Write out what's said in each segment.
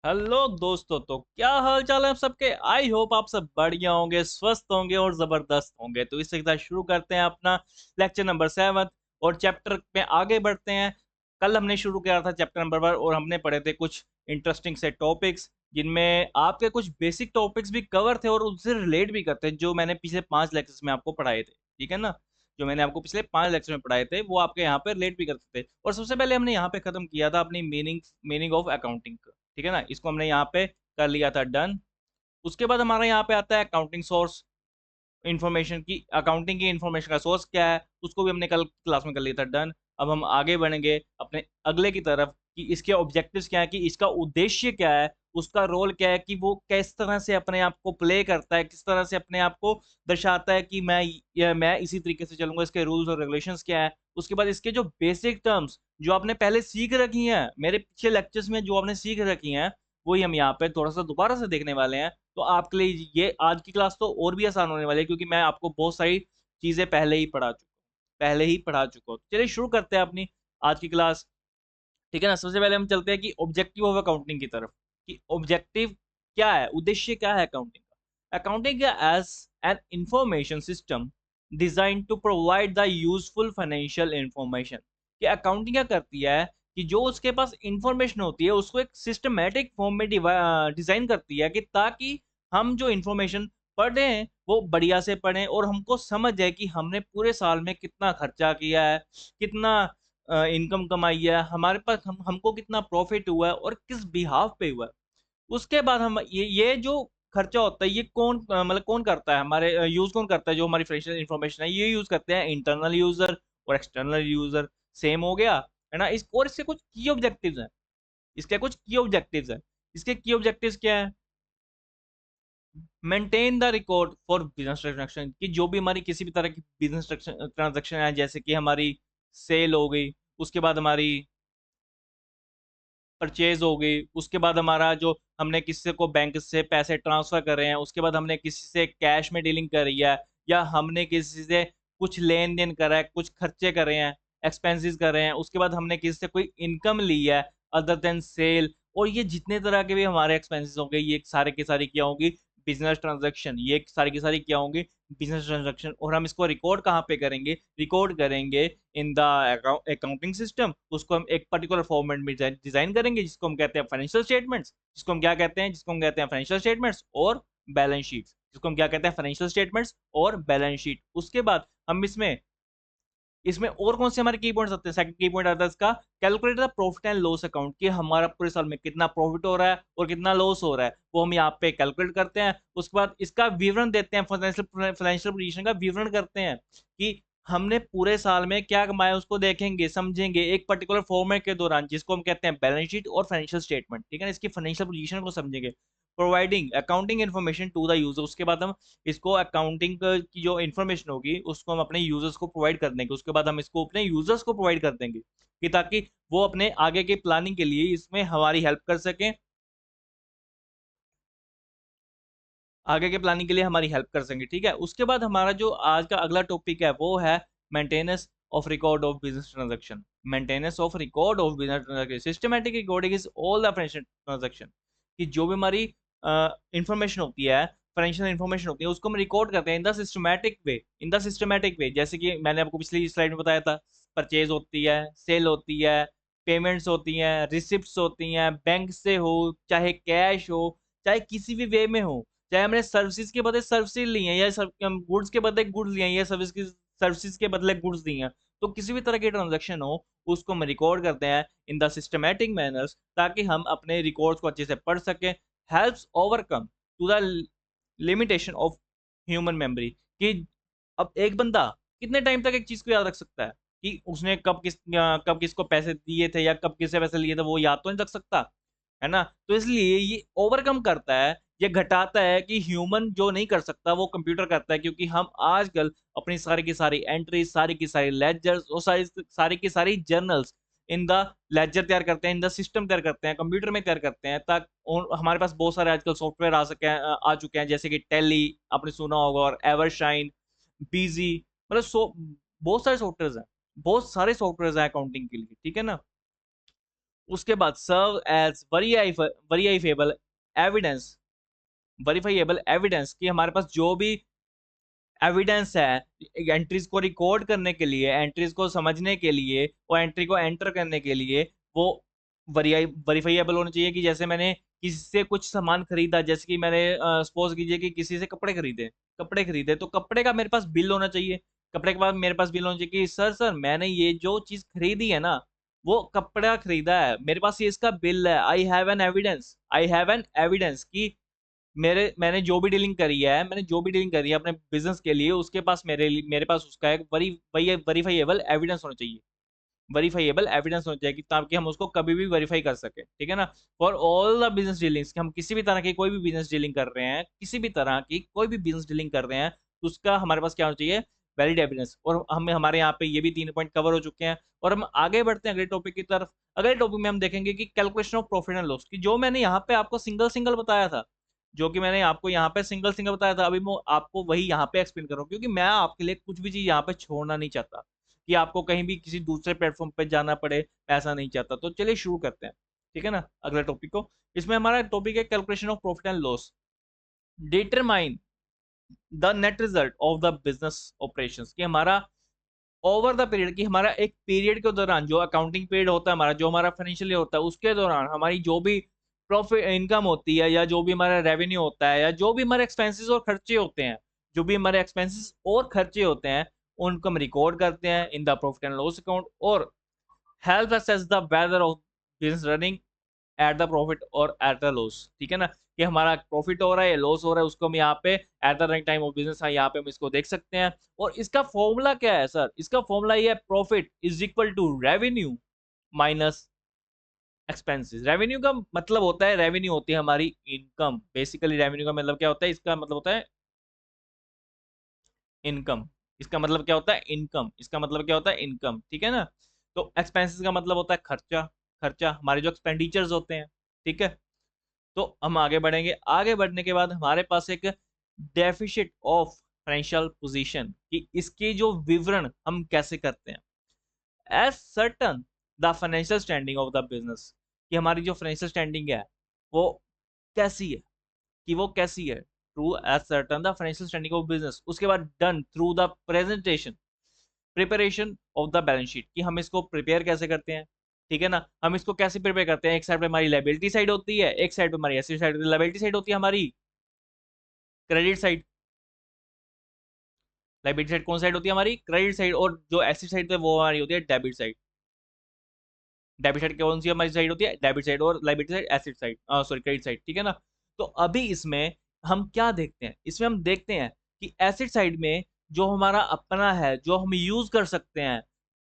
Hello दोस्तों, तो क्या हाल चाल है आप सबके। आई होप आप सब बढ़िया होंगे, स्वस्थ होंगे और जबरदस्त होंगे। तो इसके साथ शुरू करते हैं अपना लेक्चर नंबर 7 और चैप्टर में आगे बढ़ते हैं। कल हमने शुरू किया था चैप्टर नंबर 1 और हमने पढ़े थे कुछ इंटरेस्टिंग से टॉपिक्स, जिनमें आपके कुछ बेसिक टॉपिक्स भी कवर थे और उनसे रिलेट भी करते हैं, जो मैंने पिछले 5 लेक्चर्स में आपको पढ़ाए थे। ठीक है ना। जो मैंने आपको पिछले 5 लेक्चर में पढ़ाए थे वो आपके यहाँ पे रिलेट भी करते थे। और सबसे पहले हमने यहाँ पे खत्म किया था अपनी मीनिंग ऑफ अकाउंटिंग। ठीक है ना, इसको हमने यहाँ पे कर लिया था डन। उसके बाद हमारा यहाँ पे आता है अकाउंटिंग सोर्स इंफॉर्मेशन की, अकाउंटिंग की इंफॉर्मेशन का सोर्स क्या है, उसको भी हमने कल क्लास में कर लिया था डन। अब हम आगे बढ़ेंगे अपने अगले की तरफ कि इसके ऑब्जेक्टिव्स क्या है, कि इसका उद्देश्य क्या है, उसका रोल क्या है, कि वो किस तरह से अपने आप को प्ले करता है, किस तरह से अपने आप को दर्शाता है कि मैं इसी तरीके से चलूंगा, इसके रूल्स और रेगुलेशंस क्या है। उसके बाद इसके जो बेसिक टर्म्स जो आपने पहले सीख रखी हैं, मेरे पिछले लेक्चर्स में जो आपने सीख रखी हैं, वही हम यहाँ पे थोड़ा सा दोबारा से देखने वाले हैं। तो आपके लिए ये आज की क्लास तो और भी आसान होने वाली है, क्योंकि मैं आपको बहुत सारी चीजें पहले ही पढ़ा चुका हूँ। चलिए शुरू करते हैं अपनी आज की क्लास। ठीक है ना। सबसे पहले हम चलते हैं कि ऑब्जेक्टिव ऑफ अकाउंटिंग की तरफ, कि ऑब्जेक्टिव क्या है, उद्देश्य क्या है अकाउंटिंग का। Accounting as an information system design to provide the useful financial information. कि अकाउंटिंग क्या करती है कि जो उसके पास इंफॉर्मेशन होती है उसको एक सिस्टमेटिक फॉर्म में डिजाइन करती है, कि ताकि हम जो इंफॉर्मेशन पढ़ रहे हैं वो बढ़िया से पढ़ें और हमको समझ जाए कि हमने पूरे साल में कितना खर्चा किया है, कितना इनकम कमाई है, हमारे पास हमको कितना प्रॉफिट हुआ है और किस बिहाफ पे हुआ है। उसके बाद हम ये जो खर्चा होता है ये कौन मतलब कौन करता है, हमारे यूज कौन करता है, जो हमारी फाइनेंशियल इंफॉर्मेशन है ये यूज करते हैं इंटरनल यूजर और एक्सटर्नल यूजर। सेम हो गया है ना। इस और इसके कुछ की ऑब्जेक्टिव्स हैं। इसके की ऑब्जेक्टिव्स क्या है। Maintain the record for business transaction, कि जो भी हमारी किसी भी तरह की बिजनेस ट्रांजेक्शन है, जैसे कि हमारी सेल हो गई, उसके बाद हमारी परचेज हो गई, उसके बाद हमारा जो हमने किसी को बैंक से पैसे ट्रांसफर कर रहे हैं, उसके बाद हमने किसी से कैश में डीलिंग करी है, या हमने किसी से कुछ लेन देन करा है, कुछ खर्चे कर रहे हैं, एक्सपेंसेस कर रहे हैं, उसके बाद हमने किसी से कोई इनकम ली है अदर देन सेल। और ये जितने तरह के भी हमारे एक्सपेंसेस होंगे ये सारे के सारे क्या होंगी, बिजनेस ट्रांजेक्शन। ये सारी की सारी क्या होंगी, बिजनेस ट्रांजेक्शन। और हम इसको रिकॉर्ड कहाँ पे करेंगे, रिकॉर्ड करेंगे इन द अकाउंटिंग सिस्टम। उसको हम एक पर्टिकुलर फॉर्मेट में डिजाइन करेंगे, जिसको हम कहते हैं फाइनेंशियल स्टेटमेंट्स। जिसको हम क्या कहते हैं, जिसको हम कहते हैं फाइनेंशियल स्टेटमेंट्स और बैलेंस शीट। जिसको हम क्या कहते हैं, फाइनेंशियल स्टेटमेंट्स और बैलेंस शीट। उसके बाद हम इसमें इसमें और कौन से हमारे की पॉइंट्स आते हैं। सेकंड की पॉइंट आता है इसका, calculate the profit and loss account, कि हमारा पूरे साल में कितना प्रॉफिट हो रहा है और कितना लॉस हो रहा है, वो हम यहाँ पे कैलकुलेट करते हैं। उसके बाद इसका विवरण देते हैं, फाइनेंशियल पोजीशन का विवरण करते हैं, कि हमने पूरे साल में क्या कमाया उसको देखेंगे, समझेंगे एक पर्टिकुलर फॉर्मेट के दौरान, जिसको हम कहते हैं बैलेंस शीट और फाइनेंशियल स्टेटमेंट। ठीक है ना। इसकी फाइनेंशियल पोजीशन को समझेंगे। Providing accounting information to the user, उसके बाद हम इसको अकाउंटिंग की जो इन्फॉर्मेशन होगी उसको हम अपने यूजर्स को प्रोवाइड कर देंगे। उसके बाद हम इसको अपने यूजर्स को प्रोवाइड कर देंगे, कि ताकि वो अपने आगे के प्लानिंग के लिए इसमें हमारी हेल्प कर सकें, आगे के प्लानिंग के लिए हमारी हेल्प कर सकेंगे। ठीक है। उसके बाद हमारा जो आज का अगला टॉपिक है वो है maintenance of record of business transaction. Maintenance of record of business transaction, systematic recording is all the financial transaction. कि जो भी हमारी इंफॉर्मेशन होती है, फाइनेंशियल इंफॉर्मेशन होती है, उसको हम रिकॉर्ड करते हैं इन द सिस्टमैटिक वे। जैसे कि मैंने आपको पिछली स्लाइड में बताया था, परचेज होती है, सेल होती है, पेमेंट्स होती हैं, रिसिप्ट्स होती हैं, बैंक से हो चाहे कैश हो, चाहे किसी भी वे में हो, चाहे हमने सर्विसेज के बदले सर्विसेज ली हैं या गुड्स के बदले गुड्स लिए हैं या सर्विसेज के बदले गुड्स दी हैं, तो किसी भी तरह की ट्रांजेक्शन हो उसको हम रिकॉर्ड करते हैं इन द सिस्टमैटिक मैनर्स, ताकि हम अपने रिकॉर्ड्स को अच्छे से पढ़ सकें। Helps overcome to the limitation of human memory, कि अब एक बंदा कितने टाइम तक एक चीज को याद रख सकता है, कि उसने कब किसको पैसे दिए थे या कब किससे पैसे लिए थे, वो याद तो नहीं रख सकता है ना। तो इसलिए ये ओवरकम करता है, ये घटाता है, कि ह्यूमन जो नहीं कर सकता वो कंप्यूटर करता है। क्योंकि हम आजकल अपनी सारी की सारी एंट्री, सारी की सारी लेजर्स और सारी की सारी जर्नल्स इन द लेजर तैयार करते हैं, इन द सिस्टम तैयार करते हैं, कंप्यूटर में तैयार करते हैं। ताकि हमारे पास बहुत सारे आजकल सॉफ्टवेयर आ चुके हैं, जैसे कि टेली आपने सुना होगा, और एवरशाइन, बीजी, मतलब बहुत सारे सॉफ्टवेयर हैं, बहुत सारे सॉफ्टवेयर हैं अकाउंटिंग के लिए। ठीक है ना। उसके बाद serve as verifiable evidence, verifiable evidence कि हमारे पास जो भी एविडेंस है एंट्रीज को रिकॉर्ड करने के लिए, एंट्रीज को समझने के लिए और एंट्री को एंटर करने के लिए वो वेरीफाइबल होना चाहिए। कि जैसे मैंने किसी से कुछ सामान खरीदा, जैसे कि मैंने सपोज कीजिए कि किसी से कपड़े खरीदे तो कपड़े का मेरे पास बिल होना चाहिए। कपड़े के बाद मेरे पास बिल होना चाहिए कि सर मैंने ये जो चीज खरीदी है ना, वो कपड़ा खरीदा है, मेरे पास ये इसका बिल है। आई हैव एन एविडेंस कि मैंने जो भी डीलिंग करी है अपने बिजनेस के लिए, उसके पास मेरे पास उसका एक वेरीफाइएबल एविडेंस होना चाहिए। वेरीफाइएबल एविडेंस होना चाहिए कि ताकि हम उसको कभी भी वेरीफाई कर सके, ठीक है ना। For all the business dealings, हम किसी भी तरह की कोई भी बिजनेस डीलिंग कर रहे हैं, किसी भी तरह की कोई भी बिजनेस डीलिंग कर रहे हैं, तो उसका हमारे पास क्या होना चाहिए, वैलिड एविडेंस। और हमें हमारे यहाँ पे ये भी 3 पॉइंट कवर हो चुके हैं। और हम आगे बढ़ते हैं अगले टॉपिक की तरफ। अगले टॉपिक में हम देखेंगे कि calculation of profit and loss, की जो मैंने यहाँ पे आपको सिंगल सिंगल बताया था, जो कि मैंने आपको यहाँ पे सिंगल सिंगल बताया था, अभी मैं आपको वही यहाँ पे एक्सप्लेन कर रहा हूँ, क्योंकि मैं आपके लिए कुछ भी चीज यहाँ पे छोड़ना नहीं चाहता कि आपको कहीं भी किसी दूसरे प्लेटफॉर्म पे जाना पड़े, ऐसा नहीं चाहता। तो चलिए शुरू करते हैं, ठीक है ना, अगले टॉपिक को। इसमें हमारा टॉपिक है calculation of profit and loss. Determine the net result of the business operations, कि हमारा ओवर द पीरियड, कि हमारा एक पीरियड के दौरान जो अकाउंटिंग पीरियड होता है हमारा, जो हमारा फाइनेंशियल ईयर होता है, उसके दौरान हमारी जो भी प्रॉफिट इनकम होती है, या जो भी हमारा रेवेन्यू होता है, या जो भी हमारे एक्सपेंसेस और खर्चे होते हैं, जो भी हमारे एक्सपेंसेस और खर्चे होते हैं, उनको हम रिकॉर्ड करते हैं in the profit and loss account. और help assess the whether of business running at the profit और एट द लॉस, ठीक है ना, कि हमारा प्रॉफिट हो रहा है या लॉस हो रहा है, उसको हम यहाँ पे at the running time of business है, यहाँ पे हम इसको देख सकते हैं। और इसका फॉर्मूला क्या है सर, इसका फॉर्मूला ये है, profit is equal to revenue minus expenses. Revenue का मतलब होता है, रेवेन्यू होती है हमारी इनकम। बेसिकली रेवेन्यू का मतलब क्या होता है, इसका मतलब होता है इनकम। इसका मतलब क्या होता है, इनकम। इसका मतलब क्या होता है, इनकम, ठीक है ना। तो एक्सपेंसेस का मतलब होता है खर्चा, खर्चा हमारे जो एक्सपेंडिचर्स होते हैं, ठीक है। तो हम आगे बढ़ेंगे। आगे बढ़ने के बाद हमारे पास एक डेफिसिट ऑफ फाइनेंशियल पोजीशन, कि इसके जो विवरण हम कैसे करते हैं। Ascertain the financial standing of the business, कि हमारी जो फाइनेंशियल स्टैंडिंग है वो कैसी है, कि वो कैसी है। True ascertain the financial standing of business. उसके बाद done through the presentation preparation of the balance sheet, कि हम इसको प्रिपेयर कैसे करते हैं, ठीक है ना। हम इसको कैसे प्रिपेयर करते हैं, एक साइड पे हमारी लाइबिलिटी साइड होती है, एक साइड पे हमारी एसेट साइड, लाइबिलिटी साइड होती है हमारी क्रेडिट साइड। लाइबिलिटी साइड कौन साइड होती है, हमारी क्रेडिट साइड। और जो एसेट साइड है वो हमारी होती है डेबिट साइड। डेबिट साइड कौन सी हमारी साइड होती है, डेबिट साइड। और liability side asset side, sorry credit side, ठीक है ना। तो अभी इसमें हम क्या देखते हैं, इसमें हम देखते हैं कि एसेट साइड में जो हमारा अपना है, जो हम यूज कर सकते हैं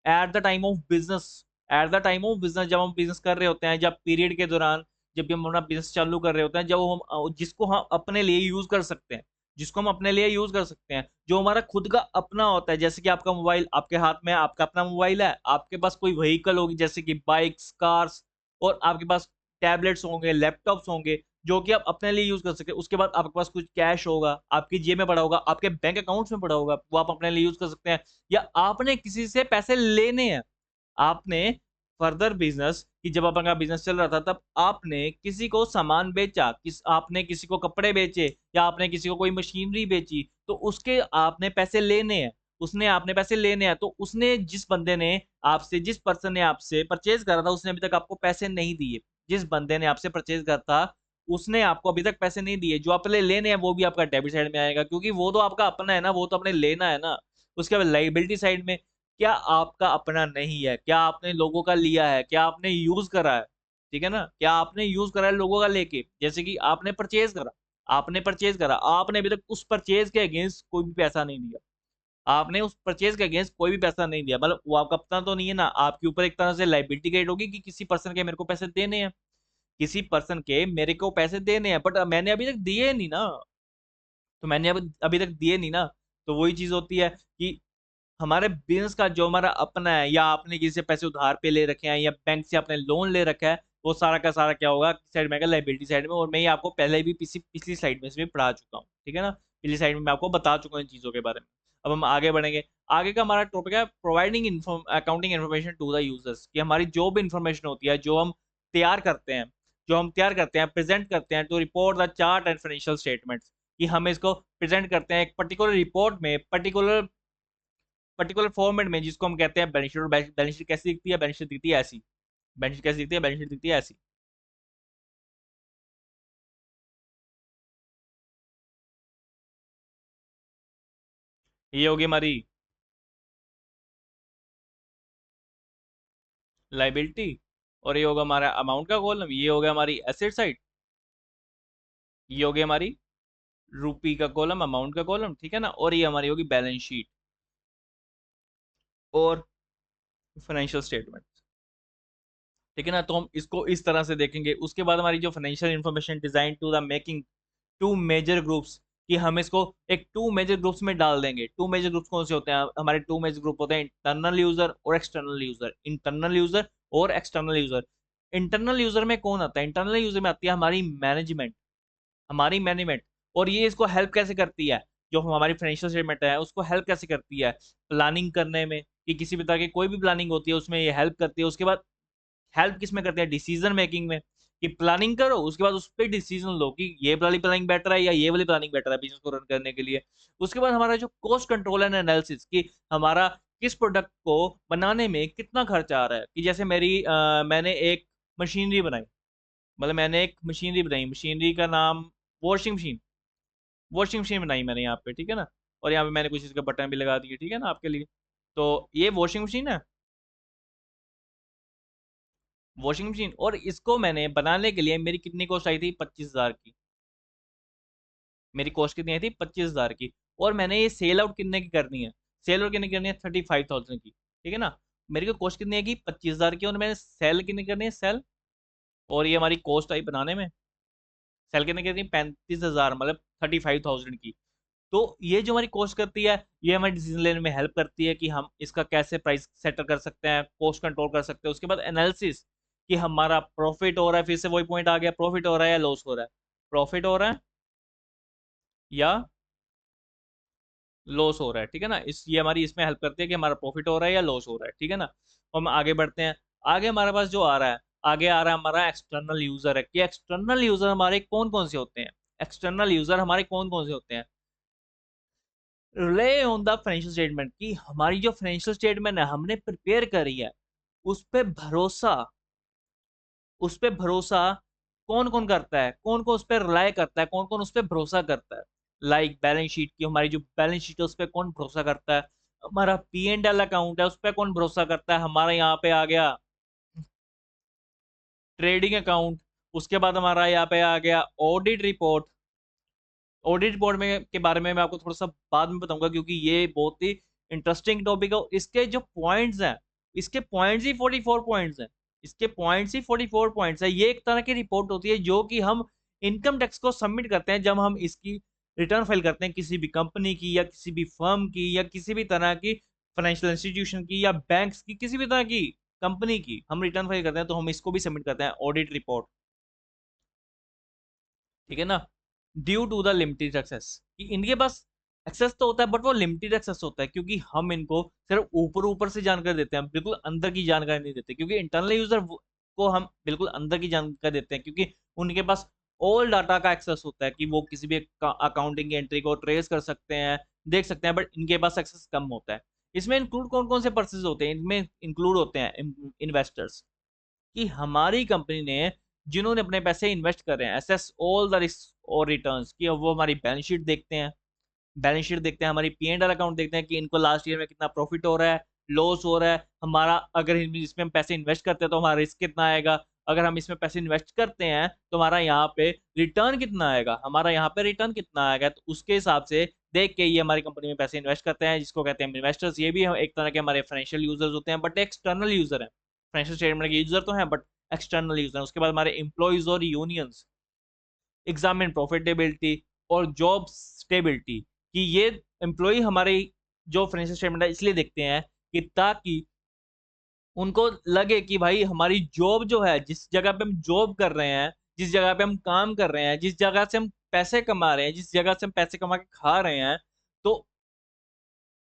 at the time of business. At the time of business, जब हम बिजनेस कर रहे होते हैं, जब पीरियड के दौरान, जब भी हम अपना बिजनेस चालू कर रहे होते हैं, जब हम जिसको हम अपने लिए यूज कर सकते हैं, जिसको हम अपने लिए यूज कर सकते हैं, जो हमारा खुद का अपना होता है। जैसे कि आपका मोबाइल आपके हाथ में है, आपका अपना मोबाइल है। आपके पास कोई व्हीकल होगी, जैसे कि बाइक्स, कार्स, और आपके पास टैबलेट्स होंगे, लैपटॉप्स होंगे, जो कि आप अपने लिए यूज कर सकते हैं। उसके बाद आपके पास कुछ कैश होगा, आपकी जेब में पड़ा होगा, आपके बैंक अकाउंट्स में पड़ा होगा, वो आप अपने लिए यूज कर सकते हैं। या आपने किसी से पैसे लेने हैं, आपने फर्दर बिजनेस, कि जब आपका बिजनेस चल रहा था तब आपने किसी को सामान बेचा, आपने किसी को कपड़े बेचे, या आपने किसी को कोई मशीनरी बेची, तो उसके आपने पैसे लेने हैं। उसने आपने पैसे लेने हैं, तो उसने जिस बंदे ने आपसे, जिस पर्सन ने आपसे परचेज करा था, उसने अभी तक आपको पैसे नहीं दिए। जिस बंदे ने आपसे परचेज करा था उसने आपको अभी तक पैसे नहीं दिए। जो आपने लेने हैं वो भी आपका डेबिट साइड में आएगा, क्योंकि वो तो आपका अपना है ना, वो तो आपने लेना है ना। उसके बाद लाइबिलिटी साइड में, क्या आपका अपना नहीं है, क्या आपने लोगों का लिया है, क्या आपने यूज करा है, ठीक है ना, क्या आपने यूज करा है लोगों का लेके। जैसे कि आपने परचेज करा, आपने अभी तक उस परचेज के अगेंस्ट कोई भी पैसा नहीं दिया। आपने उस परचेज के अगेंस्ट कोई भी पैसा नहीं दिया, मतलब वो आपका अपना तो नहीं है ना। आपके ऊपर एक तरह से लाइबिलिटी क्रिएट होगी कि किसी पर्सन के मेरे को पैसे देने हैं, किसी पर्सन के मेरे को पैसे देने हैं, बट मैंने अभी तक दिए नहीं ना। तो मैंने अभी तक दिए नहीं ना। तो वही चीज होती है कि हमारे बिजनेस का जो हमारा अपना है, या आपने किसी से पैसे उधार पे ले रखे हैं, या बैंक से आपने लोन ले रखा है, वो सारा का सारा क्या होगा, साइड में लाइबिलिटी साइड में। और मैं ये आपको पहले भी पिछली स्लाइड में इसमें पढ़ा चुका हूँ, ठीक है ना। पिछली साइड में मैं आपको बता चुका हूँ इन चीजों के बारे में। अब हम आगे बढ़ेंगे। आगे का हमारा टॉपिक है providing accounting information to the users, कि हमारी जो भी इंफॉर्मेशन होती है, जो हम तैयार करते हैं, प्रेजेंट करते हैं to report the chart and financial statements, कि हम इसको प्रेजेंट करते हैं एक पर्टिकुलर रिपोर्ट में, पर्टिकुलर फॉर्मेट में, जिसको हम कहते हैं बैलेंस शीट। बैलेंस शीट कैसी दिखती है? बैलेंस शीट दिखती है ऐसी। बैलेंस शीट कैसी दिखती है? बैलेंस शीट दिखती है ऐसी। ये होगी हमारी लाइबिलिटी, और ये होगा हमारा अमाउंट का कॉलम, ये हो गया हमारी एसेट साइड, ये हो गया हमारी रूपी का कॉलम, अमाउंट का कॉलम, ठीक है ना। और ये हमारी होगी बैलेंस शीट और फाइनेंशियल स्टेटमेंट, ठीक है ना। तो हम इसको इस तरह से देखेंगे। उसके बाद हमारी जो financial information design to the making to major groups, कि हम इसको एक टू मेजर ग्रुप्स में डाल देंगे। टू मेजर ग्रुप्स कौन से होते हैं? हमारे टू मेजर ग्रुप होते हैं इंटरनल यूजर और एक्सटर्नल यूजर। इंटरनल यूजर और एक्सटर्नल यूजर। इंटरनल यूजर में कौन आता है? इंटरनल यूजर में आती है हमारी मैनेजमेंट, हमारी मैनेजमेंट। और ये इसको हेल्प कैसे करती है? जो हमारी फाइनेंशियल स्टेटमेंट है उसको हेल्प कैसे करती है? प्लानिंग करने में, कि किसी भी तरह की कोई भी प्लानिंग होती है उसमें ये हेल्प करती है। उसके बाद हेल्प किस में करते हैं? डिसीजन मेकिंग में, कि प्लानिंग करो उसके बाद उस पर डिसीजन लो कि ये वाली प्लानिंग बेटर है या ये वाली प्लानिंग बेटर है बिजनेस को रन करने के लिए। उसके बाद हमारा जो कॉस्ट कंट्रोल एंड एनालिसिस, कि हमारा किस प्रोडक्ट को बनाने में कितना खर्च आ रहा है। कि जैसे मैंने एक मशीनरी बनाई, मतलब मैंने एक मशीनरी बनाई, मशीनरी का नाम वॉशिंग मशीन, वॉशिंग मशीन बनाई मैंने यहाँ पे, ठीक है ना। और यहाँ पे मैंने कुछ इसके बटन भी लगा दिए, ठीक है ना, आपके लिए। तो ये वॉशिंग मशीन है, वॉशिंग मशीन। और इसको मैंने बनाने के लिए मेरी कितनी कॉस्ट आई थी? 25,000 की। मेरी कॉस्ट कितनी आई थी? 25,000 की। और मैंने ये सेल आउट कितने की करनी है? सेल आउट कितनी करनी है? 35,000 की, ठीक है ना। मेरी को कॉस्ट कितनी आएगी? 25,000 की। और मैंने सेल कितनी करनी है? सेल। और ये हमारी कॉस्ट आई बनाने में, सेल कितनी करनी है? 35,000, मतलब 35,000 की। तो ये जो हमारी कॉस्ट करती है, ये हमारे डिसीजन लेने में हेल्प करती है कि हम इसका कैसे प्राइस सेटल कर सकते हैं, कॉस्ट कंट्रोल कर सकते हैं। उसके बाद एनालिसिस, कि हमारा प्रॉफिट हो रहा है, फिर से वही पॉइंट आ गया, प्रॉफिट हो रहा है या लॉस हो रहा है, प्रॉफिट हो रहा है या लॉस हो रहा है, ठीक है ना। ये हमारी इसमें हेल्प करती है कि हमारा प्रॉफिट हो रहा है या लॉस हो रहा है, ठीक है ना। और हम आगे बढ़ते हैं। आगे हमारे पास जो आ रहा है, आगे आ रहा है हमारा एक्सटर्नल यूजर है, कि एक्सटर्नल यूजर हमारे कौन कौन से होते हैं? एक्सटर्नल यूजर हमारे कौन कौन से होते हैं? Relay on the financial statement, की हमारी जो फाइनेंशियल स्टेटमेंट है हमने प्रिपेयर करी है, उस पे भरोसा, उस पे भरोसा कौन कौन करता है? कौन कौन उस पर रिलाय करता है? कौन कौन उस पर भरोसा करता है? लाइक बैलेंस शीट की, हमारी जो बैलेंस शीट है उस पर कौन भरोसा करता है? हमारा पी एंड एल अकाउंट है उस पर कौन भरोसा करता है? हमारा यहाँ पे आ गया ट्रेडिंग अकाउंट। उसके बाद हमारा यहाँ पे आ गया ऑडिट रिपोर्ट। ऑडिट रिपोर्ट में के बारे में मैं आपको थोड़ा सा बाद में बताऊंगा, क्योंकि ये बहुत ही इंटरेस्टिंग टॉपिक है। इसके जो पॉइंट्स हैं, इसके पॉइंट्स ही 44 पॉइंट्स हैं, इसके पॉइंट्स ही 44 पॉइंट्स है। ये एक तरह की रिपोर्ट होती है जो कि हम इनकम टैक्स को सबमिट करते हैं जब हम इसकी रिटर्न फाइल करते हैं, किसी भी कंपनी की या किसी भी फर्म की या किसी भी तरह की फाइनेंशियल इंस्टीट्यूशन की या बैंक्स की, किसी भी तरह की कंपनी की हम रिटर्न फाइल करते हैं, तो हम इसको भी सबमिट करते हैं, ऑडिट रिपोर्ट, ठीक है ना। Due to the limited access, कि इनके पास एक्सेस तो होता है बट वो लिमिटेड एक्सेस होता है, क्योंकि हम इनको सिर्फ ऊपर ऊपर से जानकारी देते हैं, बिल्कुल अंदर की जानकारी नहीं देते। क्योंकि इंटरनल यूजर को हम बिल्कुल अंदर की जानकारी देते हैं, क्योंकि उनके पास ऑल डाटा का एक्सेस होता है, कि वो किसी भी अकाउंटिंग की एंट्री को ट्रेस कर सकते हैं, देख सकते हैं। बट इनके पास एक्सेस कम होता है। इसमें इंक्लूड कौन कौन से पर्सन होते हैं? इनमें इंक्लूड होते हैं इन्वेस्टर्स, कि हमारी कंपनी ने जिन्होंने अपने पैसे इन्वेस्ट कर रहे हैं, एसेस ऑल द रिस्क और रिटर्न्स, कि वो हमारी बैलेंस शीट देखते हैं, बैलेंस शीट देखते हैं, हमारी पी एंड एल अकाउंट देखते हैं कि इनको लास्ट ईयर में कितना प्रॉफिट हो रहा है, लॉस हो रहा है हमारा। अगर इसमें हम पैसे इन्वेस्ट करते हैं तो हमारा रिस्क कितना आएगा, अगर हम इसमें पैसे इन्वेस्ट करते हैं तो हमारा यहाँ पे रिटर्न कितना आएगा, हमारा यहाँ पे रिटर्न कितना आएगा। तो उसके हिसाब से देख के ये हमारी कंपनी में पैसे इन्वेस्ट करते हैं, जिसको कहते हैं इन्वेस्टर्स। ये भी एक तरह के हमारे फाइनेंशियल यूजर्स होते हैं, बट एक्सटर्नल यूजर है। फाइनेंशियल स्टेटमेंट के यूजर तो हैं बट एक्सटर्नल यूजर। उसके बाद हमारे एम्प्लॉयज और यूनियंस एग्जामिन प्रॉफिटेबिलिटी और जॉब स्टेबिलिटी, कि ये एम्प्लॉय हमारे जो फाइनेंशियल स्टेटमेंट है इसलिए देखते हैं कि ताकि उनको लगे कि भाई हमारी जॉब जो है, जिस जगह पे हम जॉब कर रहे हैं, जिस जगह पे हम काम कर रहे हैं, जिस जगह से हम पैसे कमा रहे हैं, जिस जगह से हम पैसे कमा के खा रहे हैं, तो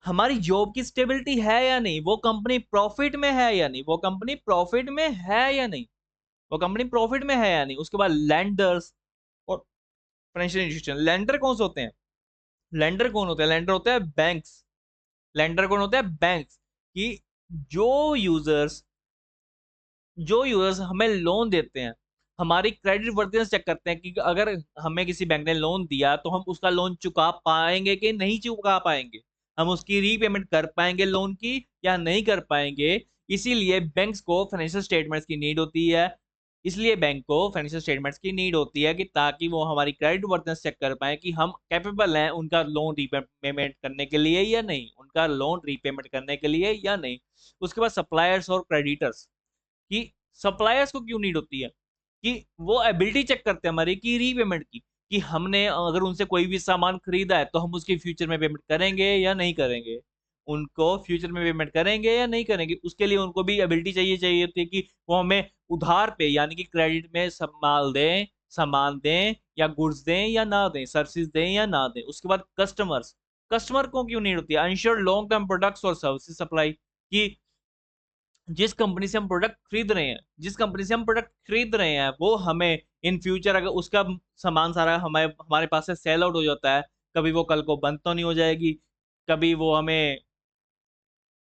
हमारी जॉब की स्टेबिलिटी है या नहीं, वो कंपनी प्रॉफिट में है या नहीं, वो कंपनी प्रॉफिट में है या नहीं। वो कंपनी प्रॉफिट में है या नहीं। उसके बाद लैंडर्स और फाइनेंशियल इंस्टीट्यूशन। लेंडर कौन से होते हैं? लेंडर कौन होते हैं? लेंडर होते हैं बैंक्स। लेंडर कौन होते हैं? बैंक्स। कि जो यूजर्स जो यूजर्स हमें लोन देते हैं, हमारी क्रेडिट वर्थिनेस चेक करते हैं कि अगर हमें किसी बैंक ने लोन दिया तो हम उसका लोन चुका पाएंगे कि नहीं चुका पाएंगे, हम उसकी रीपेमेंट कर पाएंगे लोन की या नहीं कर पाएंगे। इसीलिए बैंक्स को फाइनेंशियल स्टेटमेंट्स की नीड होती है। इसलिए बैंक को फाइनेंशियल स्टेटमेंट्स की नीड होती है कि ताकि वो हमारी क्रेडिट वर्थिनेस चेक कर पाए कि हम कैपेबल हैं उनका लोन रीपेमेंट करने के लिए या नहीं, उनका लोन रीपेमेंट करने के लिए या नहीं। उसके बाद सप्लायर्स और क्रेडिटर्स। कि सप्लायर्स को क्यों नीड होती है? कि वो एबिलिटी चेक करते हैं हमारी की रीपेमेंट की, कि हमने अगर उनसे कोई भी सामान खरीदा है तो हम उसकी फ्यूचर में पेमेंट करेंगे या नहीं करेंगे, उनको फ्यूचर में पेमेंट करेंगे या नहीं करेंगे। उसके लिए उनको भी एबिलिटी चाहिए चाहिए होती है कि वो हमें उधार पे यानी कि क्रेडिट में सब माल दें, सामान दें या गुड्स दें या ना दें, सर्विसेज दें या ना दें। उसके बाद कस्टमर्स। कस्टमर को क्यों नीड होती है? इंश्योर लॉन्ग टर्म प्रोडक्ट्स और सर्विसेज सप्लाई। कि जिस कंपनी से हम प्रोडक्ट खरीद रहे हैं, जिस कंपनी से हम प्रोडक्ट खरीद रहे हैं वो हमें इन फ्यूचर अगर उसका सामान सारा हमारे हमारे पास से सेल आउट हो जाता है, कभी वो कल को बंद तो नहीं हो जाएगी, कभी वो हमें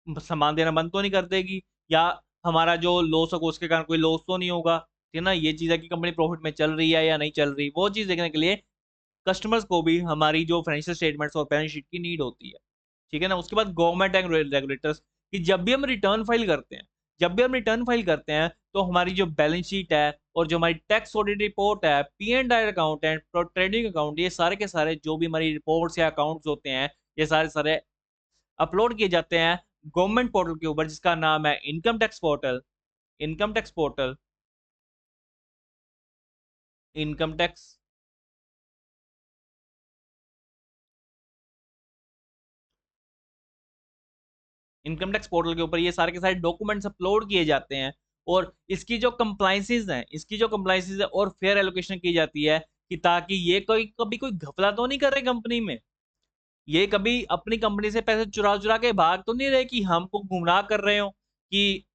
सामान देना बंद तो नहीं कर देगी, या हमारा जो लॉस होगा उसके कारण कोई लॉस तो नहीं होगा। ठीक है ना, ये चीज़ है कि कंपनी प्रॉफिट में चल रही है या नहीं चल रही, वो चीज़ देखने के लिए कस्टमर्स को भी हमारी जो फाइनेंशियल स्टेटमेंट्स और बैलेंस शीट की नीड होती है। ठीक है ना। उसके बाद गवर्नमेंट एंड रेगुलेटर्स। कि जब भी हम रिटर्न फाइल करते हैं, जब भी हम रिटर्न फाइल करते हैं तो हमारी जो बैलेंस शीट है और जो हमारी टैक्स ऑडिट रिपोर्ट है, P and I account and trading account, ये सारे के सारे जो भी हमारी रिपोर्ट्स या अकाउंट्स होते हैं, ये सारे सारे अपलोड किए जाते हैं गवर्नमेंट पोर्टल के ऊपर जिसका नाम है income tax portal. Income tax portal. Income tax income tax portal के ऊपर ये सारे के सारे डॉक्यूमेंट्स अपलोड किए जाते हैं। और इसकी जो कंप्लाइंसेस हैं, इसकी जो कंप्लाइंसेस है और फेयर एलोकेशन की जाती है कि ताकि ये कोई कभी कोई घपला तो नहीं कर रहे कंपनी में, ये कभी अपनी कंपनी से पैसे चुरा चुरा के भाग तो नहीं रहे कि हमको गुमराह कर रहे हो कि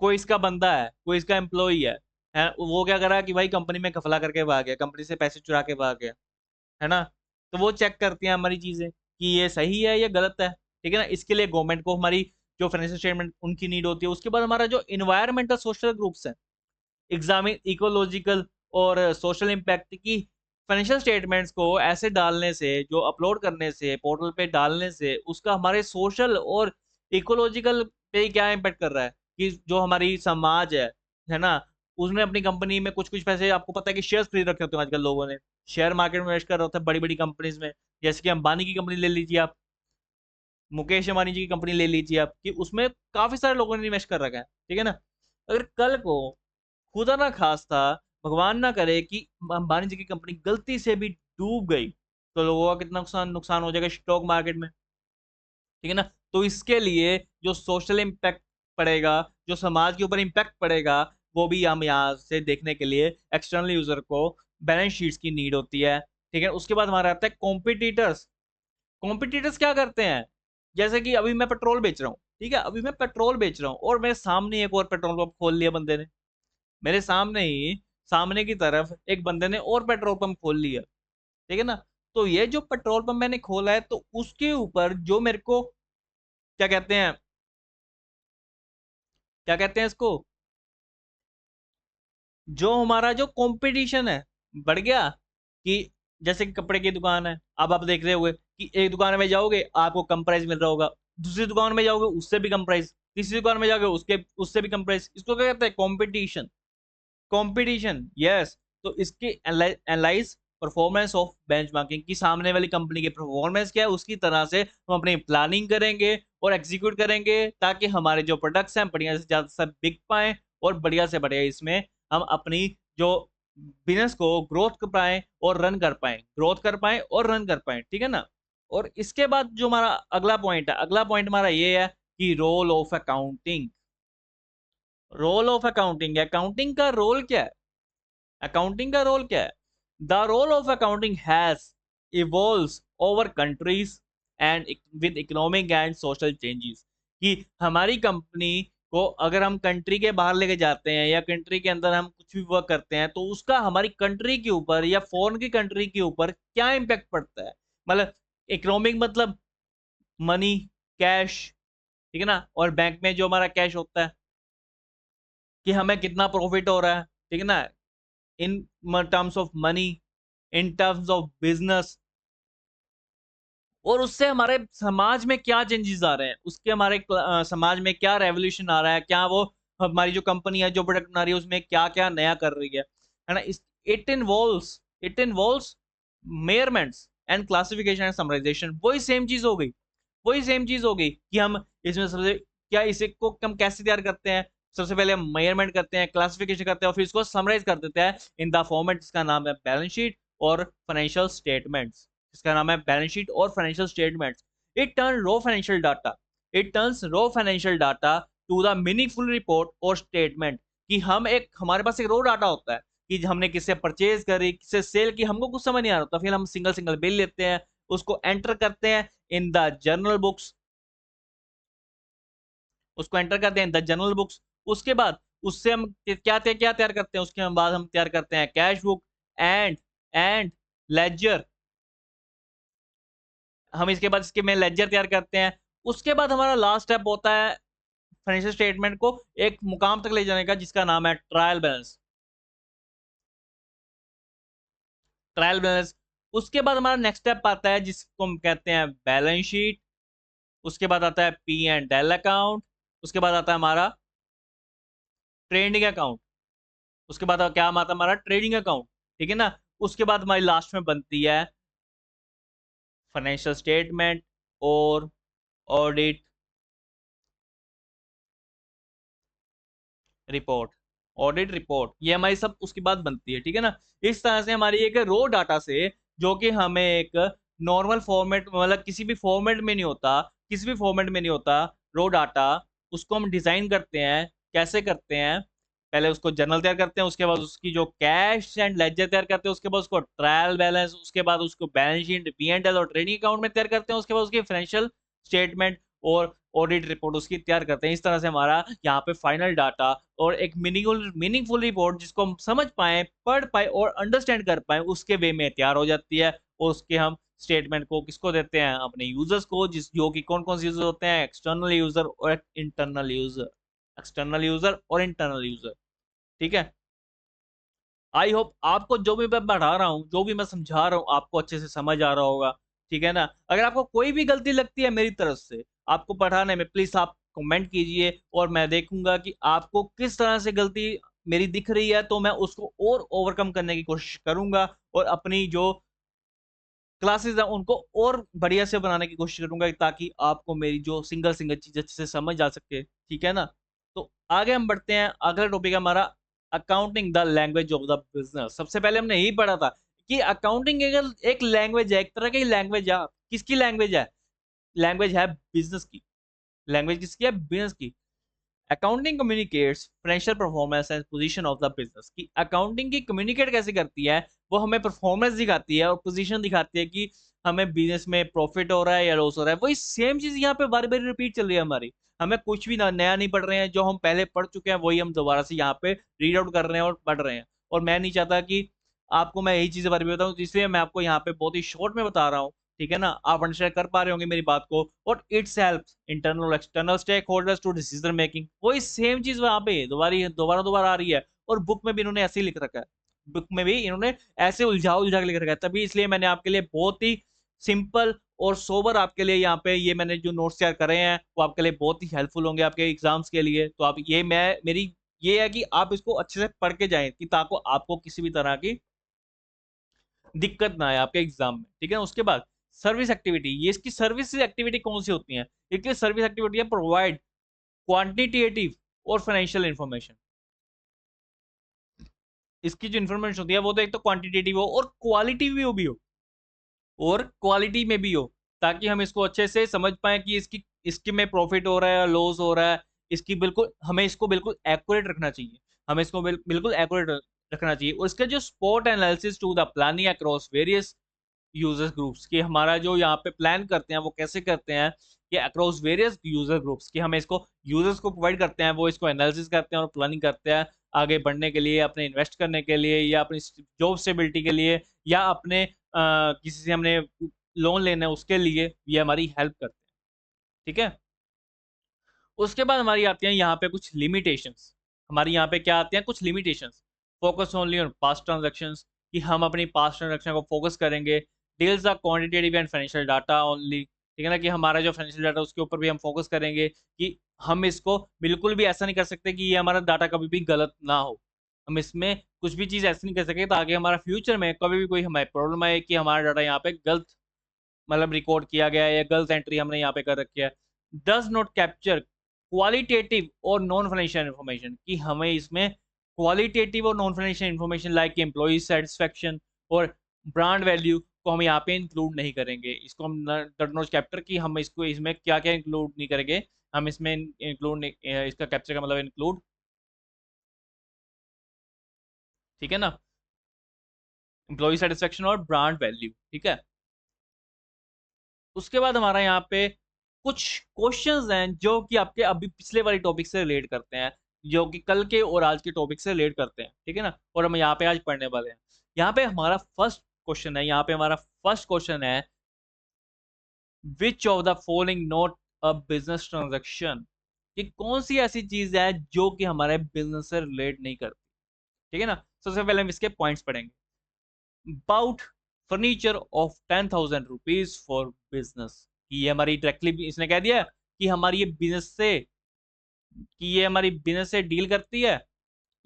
कोई इसका बंदा है, कोई इसका एम्प्लॉई है वो क्या करा कि भाई कंपनी में घपला करके भाग गया, कंपनी से पैसे चुरा के भाग गया, है ना। तो वो चेक करती हैं हमारी चीजें कि ये सही है या गलत है। ठीक है ना। इसके लिए गवर्नमेंट को हमारी जो फाइनेंशियल स्टेटमेंट उनकी नीड होती है। उसके बाद हमारा जो इन्वायरमेंटल सोशल ग्रुप्स हैं, एग्जामिन इकोलॉजिकल और सोशल इम्पैक्ट की फाइनेंशियल स्टेटमेंट्स को ऐसे डालने से, जो अपलोड करने से, पोर्टल पे डालने से उसका हमारे सोशल और इकोलॉजिकल पे क्या इम्पैक्ट कर रहा है। कि जो हमारी समाज है ना, उसने अपनी कंपनी में कुछ कुछ पैसे, आपको पता है कि शेयर्स खरीद रखे होते हैं आजकल लोगों ने, शेयर मार्केट में इन्वेस्ट कर रहे होते हैं बड़ी बड़ी कंपनीज में। जैसे कि अंबानी की कंपनी ले लीजिए आप, मुकेश अंबानी जी की कंपनी ले लीजिए आप, कि उसमें काफी सारे लोगों ने इन्वेस्ट कर रखा है। ठीक है ना। अगर कल को खुदा ना खास्ता, भगवान ना करे कि अंबानी जी की कंपनी गलती से भी डूब गई, तो लोगों का कितना नुकसान नुकसान हो जाएगा स्टॉक मार्केट में। ठीक है ना। तो इसके लिए जो सोशल इम्पैक्ट पड़ेगा, जो समाज के ऊपर इम्पैक्ट पड़ेगा, वो भी हम यहाँ से देखने के लिए एक्सटर्नल यूजर को बैलेंस शीट्स की नीड होती है। ठीक है। उसके बाद हमारा आता है कॉम्पिटिटर्स। कॉम्पिटिटर्स क्या करते हैं? जैसे कि अभी मैं पेट्रोल बेच रहा हूँ, ठीक है, अभी मैं पेट्रोल बेच रहा हूँ और मेरे सामने एक और पेट्रोल पंप खोल लिया बंदे ने, मेरे सामने ही, सामने की तरफ एक बंदे ने और पेट्रोल पंप खोल लिया। ठीक है ना। तो ये जो पेट्रोल पंप मैंने खोला है तो उसके ऊपर जो मेरे को क्या कहते हैं, क्या कहते हैं इसको, जो हमारा जो कंपटीशन है बढ़ गया। कि जैसे कि कपड़े की दुकान है, अब आप देख रहे होगे कि एक दुकान में जाओगे आपको कम प्राइस मिल रहा होगा, दूसरी दुकान में जाओगे उससे भी कम प्राइस, तीसरी दुकान में जाओगे उसके उससे भी कम प्राइस। इसको क्या कहते हैं? कंपटीशन। Competition, yes. तो इसकी एनालाइज परफॉर्मेंस ऑफ बेंचमार्किंग, की सामने वाली कंपनी की परफॉर्मेंस क्या है उसकी तरह से हम अपनी प्लानिंग करेंगे और एग्जीक्यूट करेंगे ताकि हमारे जो प्रोडक्ट्स हैं बढ़िया से ज़्यादा से बिक पाएं और बढ़िया से बढ़िया इसमें हम अपनी जो बिजनेस को ग्रोथ कर पाएं और रन कर पाएं, ग्रोथ कर पाएं और रन कर पाएं। ठीक है ना। और इसके बाद जो हमारा अगला पॉइंट है, अगला पॉइंट हमारा ये है कि role of accounting. Role of accounting, accounting का रोल क्या है? अकाउंटिंग का रोल क्या है? The role of accounting has evolves over countries and with economic and social changes. कि हमारी कंपनी को अगर हम कंट्री के बाहर लेके जाते हैं या कंट्री के अंदर हम कुछ भी वर्क करते हैं, तो उसका हमारी कंट्री के ऊपर या फॉरेन की कंट्री के ऊपर क्या इम्पैक्ट पड़ता है। मतलब इकोनॉमिक मतलब मनी, कैश, ठीक है ना, और बैंक में जो हमारा कैश होता है कि हमें कितना प्रॉफिट हो रहा है, ठीक है ना, in terms of money, in terms of business, और उससे हमारे समाज में क्या चेंजेस आ रहे हैं, उसके हमारे समाज में क्या रेवोल्यूशन आ रहा है, क्या वो हमारी जो कंपनी है जो प्रोडक्ट बना रही है उसमें क्या क्या नया कर रही है ना। It involves measurements and classification and summarisation. वही सेम चीज हो गई, वही सेम चीज हो गई कि हम इसमें सबसे क्या, इसे को हम कैसे तैयार करते हैं। सबसे पहले हम मेयरमेंट करते हैं, क्लासिफिकेशन करते हैं, और फिर इसको समराइज कर देते हैं इन द फॉर्मेट जिसका नाम है बैलेंस शीट और फाइनेंशियल स्टेटमेंट्स। इसका नाम है बैलेंस शीट और financial statements. It turn raw financial data it turns raw financial data to the meaningful report और स्टेटमेंट। कि हम एक, हमारे पास एक रो डाटा होता है कि हमने किससे परचेज करी, किससे सेल की, हमको कुछ समझ नहीं आ रहा था, फिर हम सिंगल सिंगल बिल लेते हैं, उसको एंटर करते हैं इन द जर्नल बुक्स, उसको एंटर करते हैं इन द जर्नल बुक्स। उसके बाद उससे हम क्या तैयार करते हैं, उसके बाद हम तैयार करते हैं कैश बुक एंड लेजर। हम इसके बाद इसके में लेजर तैयार करते हैं। उसके बाद हमारा लास्ट स्टेप होता है फाइनेंशियल स्टेटमेंट को एक मुकाम तक ले जाने का जिसका नाम है ट्रायल बैलेंस। Trial balance. उसके बाद हमारा नेक्स्ट स्टेप आता है जिसको हम कहते हैं बैलेंस शीट। उसके बाद आता है पी एंड एल अकाउंट। उसके बाद आता है हमारा ट्रेडिंग अकाउंट। उसके बाद क्या आता है हमारा ट्रेडिंग अकाउंट, ठीक है ना। उसके बाद हमारी लास्ट में बनती है फाइनेंशियल स्टेटमेंट और ऑडिट रिपोर्ट। ऑडिट रिपोर्ट ये हमारी सब उसके बाद बनती है, ठीक है ना। इस तरह से हमारी एक रो डाटा से, जो कि हमें एक नॉर्मल फॉर्मेट, मतलब किसी भी फॉर्मेट में नहीं होता, किसी भी फॉर्मेट में नहीं होता रो डाटा, उसको हम डिजाइन करते हैं। कैसे करते हैं, पहले उसको जर्नल तैयार करते हैं, उसके बाद उसकी जो कैश एंड लेजर तैयार करते हैं, उसके बाद उसको ट्रायल बैलेंस, उसके बाद उसको balance sheet, P and L और ट्रेडिंग अकाउंट में तैयार करते हैं, उसके बाद उसकी फाइनेंशियल स्टेटमेंट और ऑडिट रिपोर्ट उसकी तैयार करते हैं। इस तरह से हमारा यहाँ पे फाइनल डाटा और एक मीनिंगफुल रिपोर्ट जिसको हम समझ पाए, पढ़ पाए और अंडरस्टैंड कर पाए उसके वे में तैयार हो जाती है। और उसके हम स्टेटमेंट को किसको देते हैं, अपने यूजर्स को, जिस जो कि कौन कौन से यूजर होते हैं, एक्सटर्नल यूजर और इंटरनल यूजर। एक्सटर्नल यूजर और इंटरनल यूजर, ठीक है। आई होप आपको जो भी मैं पढ़ा रहा हूँ, जो भी मैं समझा रहा हूँ, आपको अच्छे से समझ आ रहा होगा, ठीक है ना। अगर आपको कोई भी गलती लगती है मेरी तरफ से आपको पढ़ाने में, प्लीज आप कमेंट कीजिए और मैं देखूंगा कि आपको किस तरह से गलती मेरी दिख रही है, तो मैं उसको और ओवरकम करने की कोशिश करूंगा और अपनी जो क्लासेस है उनको और बढ़िया से बनाने की कोशिश करूंगा, ताकि आपको मेरी जो सिंगल सिंगल चीज अच्छे से समझ आ सके, ठीक है ना। तो आगे हम बढ़ते हैं, अगला टॉपिक है हमारा accounting the language of the business. सबसे पहले हमने यही पढ़ा था कि अकाउंटिंग एक लैंग्वेज है, एक तरह की लैंग्वेज है। किसकी लैंग्वेज है? लैंग्वेज है बिजनेस की। लैंग्वेज किसकी है? बिजनेस की। Accounting communicates financial performance and position of the business. की अकाउंटिंग की कम्युनिकेट कैसे करती है, वो हमें परफॉर्मेंस दिखाती है और पोजीशन दिखाती है कि हमें बिजनेस में प्रॉफिट हो रहा है या लॉस हो रहा है। वही सेम चीज यहाँ पे बारी बारी रिपीट चल रही है हमारी। हमें कुछ भी नया नहीं पढ़ रहे हैं, जो हम पहले पढ़ चुके हैं वही हम दोबारा से यहाँ पे रीड आउट कर रहे हैं और पढ़ रहे हैं। और मैं नहीं चाहता कि आपको मैं यही चीजें बारे में बताऊं, इसलिए मैं आपको यहाँ पे बहुत ही शॉर्ट में बता रहा हूँ, ठीक है ना। आप अंडरस्टैंड कर पा रहे होंगे मेरी बात को। और इट्स हेल्प इंटरनल और external stakeholders to decision making. वही सेम चीज वहां पे दोबारा दोबारा आ रही है। और बुक में भी इन्होंने ऐसे ही लिख रखा है, बुक में भी इन्होंने ऐसे उलझा उलझा के लिख रखा है। तभी इसलिए मैंने आपके लिए बहुत ही सिंपल और सोबर आपके लिए यहाँ पे ये मैंने जो नोट्स तैयार करे हैं वो आपके लिए बहुत ही हेल्पफुल होंगे आपके एग्जाम्स के लिए। तो आप ये मैं मेरी ये है कि आप इसको अच्छे से पढ़ के जाएं कि ताकि आपको किसी भी तरह की दिक्कत ना आए आपके एग्जाम में, ठीक है। उसके बाद सर्विस एक्टिविटी, ये इसकी सर्विस एक्टिविटी कौन सी होती है? इसकी सर्विस एक्टिविटी है प्रोवाइड क्वांटिटेटिव और फाइनेंशियल इंफॉर्मेशन। इसकी जो इन्फॉर्मेशन होती है वो तो एक तो क्वांटिटेटिव हो और क्वालिटी भी हो और क्वालिटी में भी हो, ताकि हम इसको अच्छे से समझ पाए कि इसकी इसके में प्रॉफिट हो रहा है या लॉस हो रहा है। इसकी बिल्कुल हमें इसको बिल्कुल एक्यूरेट रखना चाहिए। हमें इसको बिल्कुल एक्यूरेट रखना चाहिए। और इसका जो spot analysis to the planning across various users groups, कि हमारा जो यहाँ पे प्लान करते हैं वो कैसे करते हैं ये अक्रॉस वेरियस यूजर ग्रुप्स कि हम इसको यूजर्स को प्रोवाइड करते हैं, वो इसको एनालिसिस करते हैं और प्लानिंग करते हैं आगे बढ़ने के लिए, अपने इन्वेस्ट करने के लिए, या अपनी जॉब स्टेबिलिटी के लिए, या अपने किसी से हमने लोन लेना है उसके लिए ये हमारी हेल्प करते हैं। ठीक है, उसके बाद हमारी आती हैं यहाँ पे कुछ लिमिटेशंस। हमारी यहाँ पे क्या आती हैं, कुछ limitations. Focus only on past transactions, कि हम अपनी पास्ट ट्रांजैक्शन को फोकस करेंगे। Deals are quantitative and financial data only, ठीक है ना, कि हमारा जो फाइनेंशियल डाटा उसके ऊपर भी हम फोकस करेंगे, कि हम इसको बिल्कुल भी ऐसा नहीं कर सकते कि ये हमारा डाटा कभी भी गलत ना हो। हम इसमें कुछ भी चीज़ ऐसी नहीं कर सकते ताकि हमारा फ्यूचर में कभी भी कोई हमारे प्रॉब्लम आए कि हमारा डाटा यहाँ पे गलत मतलब रिकॉर्ड किया गया है या गलत एंट्री हमने यहाँ पे कर रखी है। डज नॉट कैप्चर क्वालिटेटिव और नॉन फाइनेंशियल इन्फॉर्मेशन, कि हमें इसमें क्वालिटेटिव और non financial information like employee satisfaction और ब्रांड वैल्यू को हम यहाँ पे इंक्लूड नहीं करेंगे। इसको हम डज नॉट कैप्चर, कि हम इसको इसमें क्या क्या इंक्लूड नहीं करेंगे, हम इसमें इंक्लूड इसका कैप्चर का मतलब इंक्लूड, ठीक है ना, एम्प्लॉय सेटिस्फेक्शन और ब्रांड वैल्यू। ठीक है, उसके बाद हमारा यहाँ पे कुछ क्वेश्चंस हैं जो कि आपके अभी पिछले वाले टॉपिक से रिलेट करते हैं, जो कि कल के और आज के टॉपिक से रिलेट करते हैं, ठीक है ना, और हम यहाँ पे आज पढ़ने वाले हैं। यहाँ पे हमारा फर्स्ट क्वेश्चन है, यहाँ पे हमारा फर्स्ट क्वेश्चन है, विच of the following not a business transaction, कि कौन सी ऐसी चीज है जो कि हमारे बिजनेस से रिलेट नहीं करती। ठीक है ना, सबसे पहले हम इसके पॉइंट्स पढ़ेंगे। About furniture of 10,000 rupees for business, कि ये हमारी डायरेक्टली इसने कह दिया कि हमारी ये बिजनेस से, कि ये हमारी बिजनेस से डील करती है।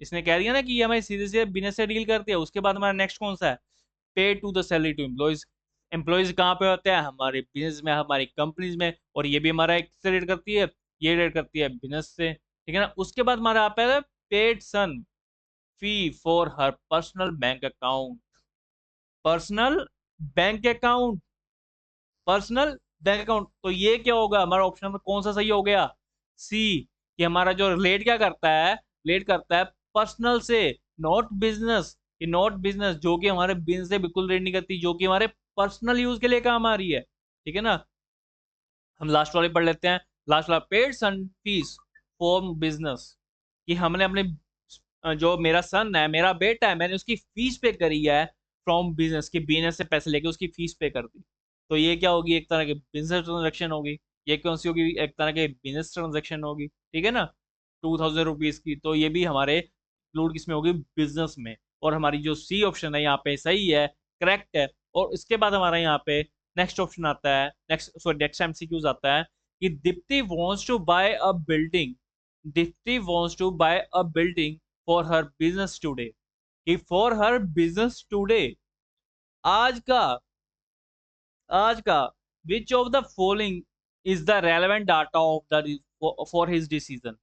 इसने कह दिया ना कि ये हमारी सीधे से बिजनेस से डील करती है। उसके बाद हमारा नेक्स्ट कौन सा है, pay to the salary to employees. Employees कहाँ पे होते हैं, हमारे बिजनेस में, हमारी कंपनीज में, और ये भी हमारा एक से रेट करती है, ये रेट करती है बिजनेस से, ठीक है ना। उसके बाद हमारा आता है paid some fee for her personal bank account. Personal bank account, personal bank account, तो ये क्या होगा, हमारा ऑप्शन में कौन सा सही हो गया, सी, कि हमारा जो रिलेट क्या करता है, रिलेट करता है पर्सनल से, नॉट बिजनेस, कि नॉट बिजनेस जो कि हमारे बिजनेस से बिल्कुल रिलेट नहीं करती, जो कि हमारे पर्सनल यूज के लिए काम आ रही है। ठीक है ना, हम लास्ट वाले पढ़ लेते हैं। लास्ट वाला, paid some fees for business, कि हमने अपने जो मेरा सन है, मेरा बेटा है, मैंने उसकी फीस पे करी है फ्रॉम बिजनेस, की बिजनेस से पैसे लेके उसकी फीस पे कर दी। तो ये क्या होगी, एक तरह की बिजनेस ट्रांजेक्शन होगी। ये कौन सी होगी, एक तरह के बिजनेस ट्रांजेक्शन होगी, ठीक है ना। 2,000 रुपीज की, तो ये भी हमारे इंक्लूड किसमें होगी, बिजनेस में। और हमारी जो सी ऑप्शन है यहाँ पे सही है, करेक्ट है। और इसके बाद हमारा यहाँ पे नेक्स्ट ऑप्शन आता है, नेक्स्ट एमसीक्यूज आता है, कि Deepti wants to buy a building, Deepti wants to buy a building for her business today, कि फॉर हर बिजनेस टुडे, आज का, आज का, which of the following is the relevant data of the for his decision.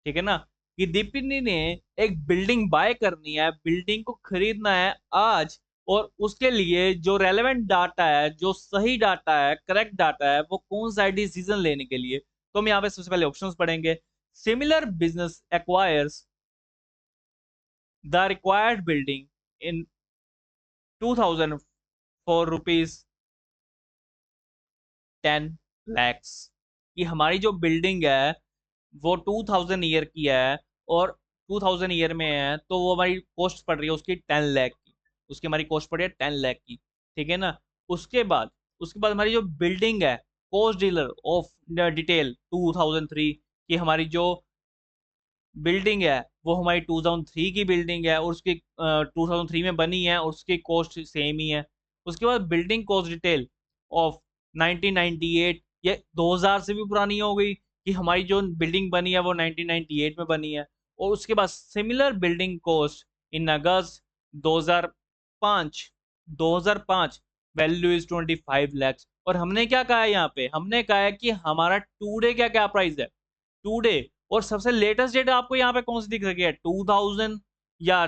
ठीक है ना, कि दीपिनी ने एक बिल्डिंग बाय करनी है, बिल्डिंग को खरीदना है आज, और उसके लिए जो रेलेवेंट डाटा है, जो सही डाटा है, करेक्ट डाटा है, वो कौन सा है डिसीजन लेने के लिए। तो हम यहाँ पे सबसे पहले ऑप्शंस पढ़ेंगे। Similar business acquires the required building in 2,000 for rupees 10 lakhs, कि हमारी जो बिल्डिंग है वो 2,000 ईयर की है, और 2,000 ईयर में है, तो वो हमारी कॉस्ट पड़ रही है उसकी 10 लाख की, उसकी हमारी कॉस्ट पड़ रही है 10 लाख की, ठीक है ना। उसके बाद, उसके बाद हमारी जो बिल्डिंग है, कॉस्ट डीलर ऑफ डिटेल 2003, की हमारी जो बिल्डिंग है वो हमारी 2003 की बिल्डिंग है, और उसकी 2003 में बनी है, और उसकी कॉस्ट सेम ही है। उसके बाद बिल्डिंग कॉस्ट डिटेल ऑफ 1998, ये 2000 से भी पुरानी हो गई, कि हमारी जो बिल्डिंग बनी है वो 1998 में बनी है। और उसके बाद similar building cost in August 2005, 2005 value is 25 lakhs। और हमने क्या कहा है यहाँ पे, हमने कहा है कि हमारा टूडे क्या क्या प्राइस है, टूडे। और सबसे लेटेस्ट डेट आपको यहाँ पे कौन सी दिख रही है, 2000 या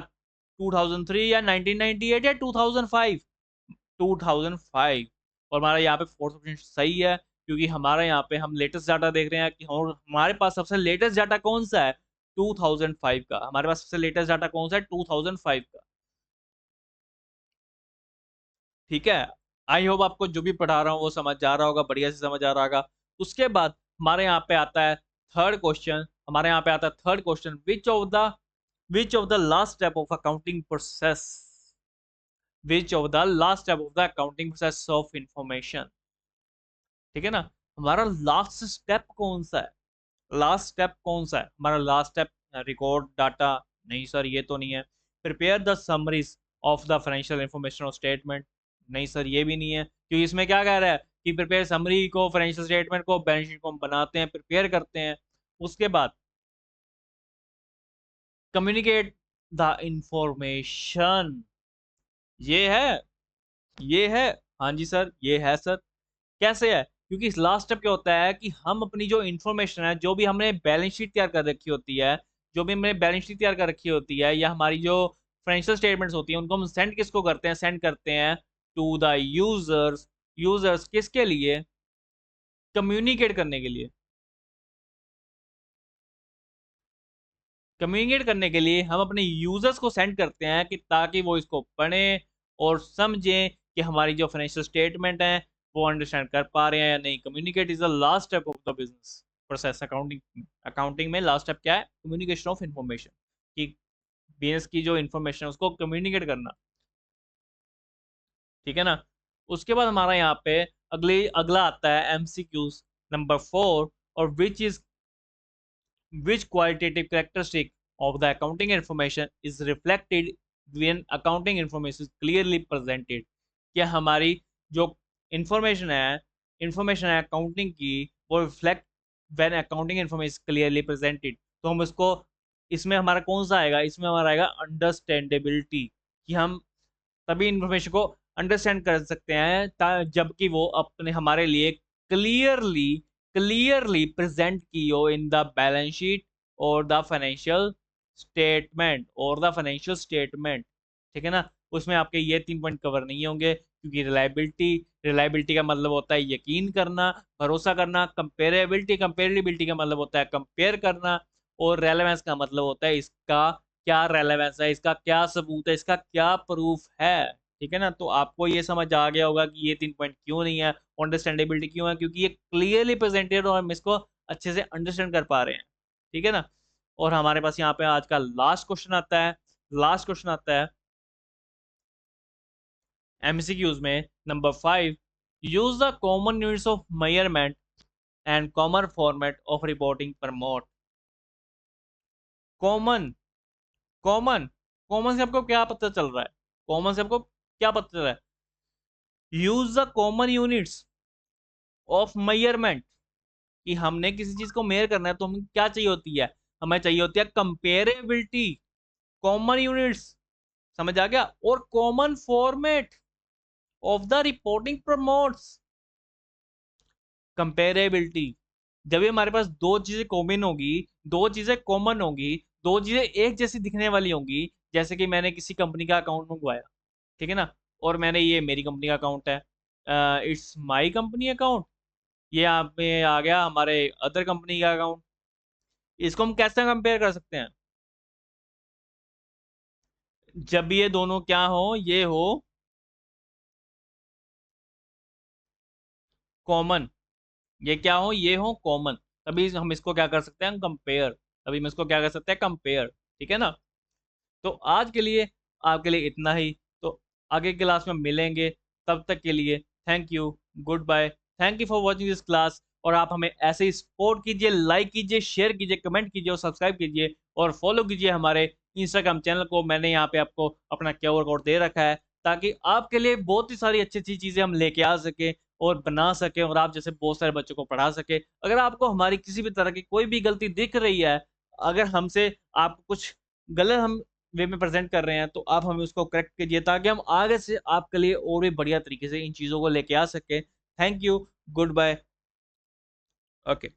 2003 या 1998 या 2005, 2005। और हमारा यहाँ पे फोर्थ ऑप्शन सही है, क्योंकि हमारा यहाँ पे हम लेटेस्ट डाटा देख रहे हैं, कि हमारे पास सबसे लेटेस्ट डाटा कौन सा है, 2005 का। हमारे पास सबसे लेटेस्ट डाटा कौन सा है, 2005 का। ठीक है, आई होप आपको जो भी पढ़ा रहा हूँ वो समझ आ रहा होगा, बढ़िया से समझ आ रहा होगा। उसके बाद हमारे यहाँ पे आता है थर्ड क्वेश्चन, हमारे यहाँ पे आता है third question, which of the last step of accounting process, which of the last step of the accounting process of information. ठीक है ना, हमारा लास्ट स्टेप कौन सा है, लास्ट स्टेप कौन सा है हमारा लास्ट स्टेप? रिकॉर्ड डाटा, नहीं सर ये तो नहीं है। Prepare the summaries of the financial information और स्टेटमेंट, नहीं सर ये भी नहीं है, क्योंकि इसमें क्या कह रहा है कि प्रिपेयर समरी को, फाइनेंशियल स्टेटमेंट को, बैलेंस शीट को हम बनाते हैं, प्रिपेयर करते हैं। उसके बाद कम्युनिकेट द इंफॉर्मेशन, ये है, ये है, हाँ जी सर ये है सर। कैसे है? क्योंकि इस लास्ट स्टेप क्या होता है कि हम अपनी जो इन्फॉर्मेशन है, जो भी हमने बैलेंस शीट तैयार कर रखी होती है, जो भी हमने बैलेंस शीट तैयार कर रखी होती है, या हमारी जो फाइनेंशियल स्टेटमेंट्स होती हैं, उनको हम सेंड किसको करते हैं? सेंड करते हैं टू द यूजर्स। यूजर्स किसके लिए? कम्युनिकेट करने के लिए। कम्युनिकेट करने के लिए हम अपने यूजर्स को सेंड करते हैं कि ताकि वो इसको पढ़ें और समझें कि हमारी जो फाइनेंशियल स्टेटमेंट है वो अंडरस्टैंड कर पा रहे हैं या नहीं। Communicate is the last step of the business process. Accounting में लास्ट स्टेप क्या है? कम्युनिकेशन ऑफ इंफॉर्मेशन, कि बिजनेस की जो इंफॉर्मेशन है उसको कम्युनिकेट करना। ठीक है ना। उसके बाद हमारा यहाँ पे अगला आता है MCQs नंबर 4, और which qualitative characteristic of the accounting information is reflected when accounting information is clearly presented। क्या हमारी जो इंफॉर्मेशन है अकाउंटिंग की, वो reflect when accounting information clearly presented. तो हम इसको, इसमें हमारा कौन सा आएगा? इसमें हमारा आएगा अंडरस्टैंडेबिलिटी, कि हम तभी इंफॉर्मेशन को अंडरस्टैंड कर सकते हैं जबकि वो अपने हमारे लिए क्लियरली क्लियरली प्रेजेंट की हो इन द बैलेंस शीट और द फाइनेंशियल स्टेटमेंट, ठीक है ना। उसमें आपके ये 3 पॉइंट कवर नहीं होंगे, क्योंकि रिलायबिलिटी का मतलब होता है यकीन करना, भरोसा करना। कंपेरेबिलिटी का मतलब होता है कंपेयर करना, और रेलेवेंस का मतलब होता है इसका क्या रेलेवेंस है, इसका क्या सबूत है, इसका क्या प्रूफ है। ठीक है ना। तो आपको ये समझ आ गया होगा कि ये 3 पॉइंट क्यों नहीं है, अंडरस्टैंडेबिलिटी क्यों है, क्योंकि ये क्लियरली प्रेजेंटेड और हम इसको अच्छे से अंडरस्टैंड कर पा रहे हैं। ठीक है ना। और हमारे पास यहाँ पे आज का लास्ट क्वेश्चन आता है, लास्ट क्वेश्चन आता है MCQs में number 5, use the common units of measurement and common format of reporting promote. Common common common से आपको क्या पता चल रहा है? कॉमन से आपको क्या पता चल रहा है? Use the common units of measurement, कि हमने किसी चीज को मेयर करना है तो हमें क्या चाहिए होती है? हमें चाहिए होती है कंपेरेबिलिटी, कॉमन यूनिट्स, समझ आ गया, और common format of the reporting promotes. Comparability, जब भी हमारे पास दो चीजें कॉमन होगी, दो चीजें कॉमन होगी, दो चीजें एक जैसी दिखने वाली होंगी, जैसे कि मैंने किसी कंपनी का अकाउंट मंगवाया, ठीक है ना, और मैंने, ये मेरी कंपनी का अकाउंट है, इट्स माई कंपनी अकाउंट, ये यहाँ पे आ गया हमारे अदर कंपनी का अकाउंट। इसको हम कैसे कंपेयर कर सकते हैं? जब भी ये दोनों क्या हो, ये हो कॉमन, ये क्या हो, ये हो कॉमन, तभी हम इसको क्या कर सकते हैं? कंपेयर, तभी हम इसको क्या कर सकते हैं? कंपेयर। ठीक है ना। तो आज के लिए आपके लिए इतना ही, तो आगे क्लास में मिलेंगे, तब तक के लिए thank you, goodbye, thank you for watching this class. और आप हमें ऐसे ही सपोर्ट कीजिए, लाइक कीजिए, शेयर कीजिए, कमेंट कीजिए और सब्सक्राइब कीजिए, और फॉलो कीजिए हमारे इंस्टाग्राम चैनल को। मैंने यहाँ पे आपको अपना QR कोड दे रखा है, ताकि आपके लिए बहुत ही सारी अच्छी अच्छी चीज़ें हम लेके आ सके और बना सके, और आप जैसे बहुत सारे बच्चों को पढ़ा सके। अगर आपको हमारी किसी भी तरह की कोई भी गलती दिख रही है, अगर हमसे आप कुछ गलत हम वे में प्रेजेंट कर रहे हैं, तो आप हमें उसको करेक्ट कीजिए, ताकि हम आगे से आपके लिए और भी बढ़िया तरीके से इन चीज़ों को लेके आ सके। Thank you, goodbye, okay.